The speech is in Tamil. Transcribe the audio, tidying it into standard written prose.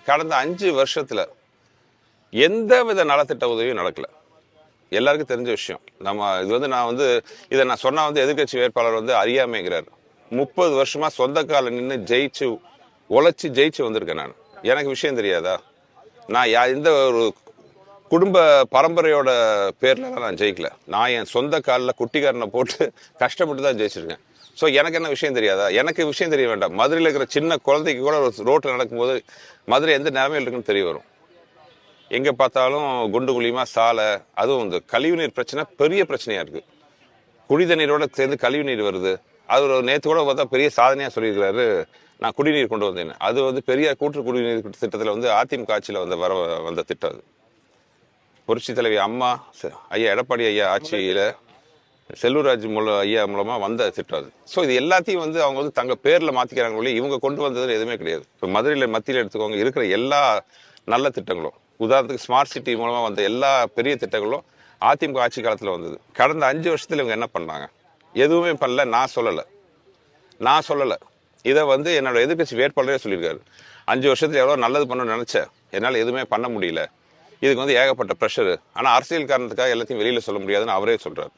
கடந்த 5 வருஷத்துல எந்த வித நலத்திட்ட உதவியும் நடக்கல. எல்லாருக்கும் தெரிஞ்ச விஷயம். இதை நான் சொன்னா எதிர்கட்சி வேட்பாளர் அறியாமைங்கிறார். 30 வருஷமா சொந்த கால நின்று ஜெயிச்சு உழைச்சி ஜெயிச்சு வந்திருக்கேன் நான். எனக்கு விஷயம் தெரியாதா? நான் இந்த ஒரு குடும்ப பரம்பரையோட பேர்ல நான் ஜெயிக்கல. நான் என் சொந்த காலில் குட்டிக்காரனை போட்டு கஷ்டப்பட்டு தான் ஜெயிச்சிருக்கேன். ஸோ எனக்கு என்ன விஷயம் தெரியாதா? எனக்கு விஷயம் தெரிய வேண்டாம். மதுரையில் இருக்கிற சின்ன குழந்தைக்கு கூட ஒரு ரோட்டில் நடக்கும்போது மதுரை எந்த நிலைமையில் இருக்குன்னு தெரிய வரும். எங்கே பார்த்தாலும் குண்டு குழியுமா சாலை, அதுவும் இந்த கழிவுநீர் பிரச்சனை பெரிய பிரச்சனையாக இருக்குது. குடி தண்ணீரோட சேர்ந்து கழிவுநீர் வருது. அது ஒரு நேற்று கூட பார்த்தா பெரிய சாதனையாக சொல்லியிருக்கிறாரு, நான் குடிநீர் கொண்டு வந்தேன். அது பெரிய கூற்று குடிநீர் திட்டத்தில் அதிமுக ஆட்சியில் வந்த திட்டம். அது புரட்சி தலைவி அம்மா ஐயா எடப்பாடி ஐயா ஆட்சியில் செல்லூர்ராஜ் ஐயா மூலமாக வந்த திட்டம் அது. ஸோ இது எல்லாத்தையும் அவங்க தங்க பேரில் மாற்றிக்கிறாங்க ஒழிய இவங்க கொண்டு வந்தது எதுவுமே கிடையாது. இப்போ மதுரையில் மத்தியில் எடுத்துக்கோங்க, இருக்கிற எல்லா நல்ல திட்டங்களும், உதாரணத்துக்கு ஸ்மார்ட் சிட்டி மூலமாக வந்த எல்லா பெரிய திட்டங்களும் அதிமுக ஆட்சி காலத்தில் வந்தது. கடந்த 5 வருஷத்தில் இவங்க என்ன பண்ணாங்க? எதுவுமே பண்ணல. நான் சொல்லலை. இதை என்னோட எதிர்கட்சி வேட்பாளரே சொல்லியிருக்காரு. 5 வருஷத்துல எவ்வளோ நல்லது பண்ணணும்னு நினச்சேன், என்னால் எதுவுமே பண்ண முடியல. இதுக்கு ஏகப்பட்ட ப்ரெஷரு. ஆனால் அரசியல் காரணத்துக்காக எல்லாத்தையும் வெளியில் சொல்ல முடியாதுன்னு அவரே சொல்கிறார்.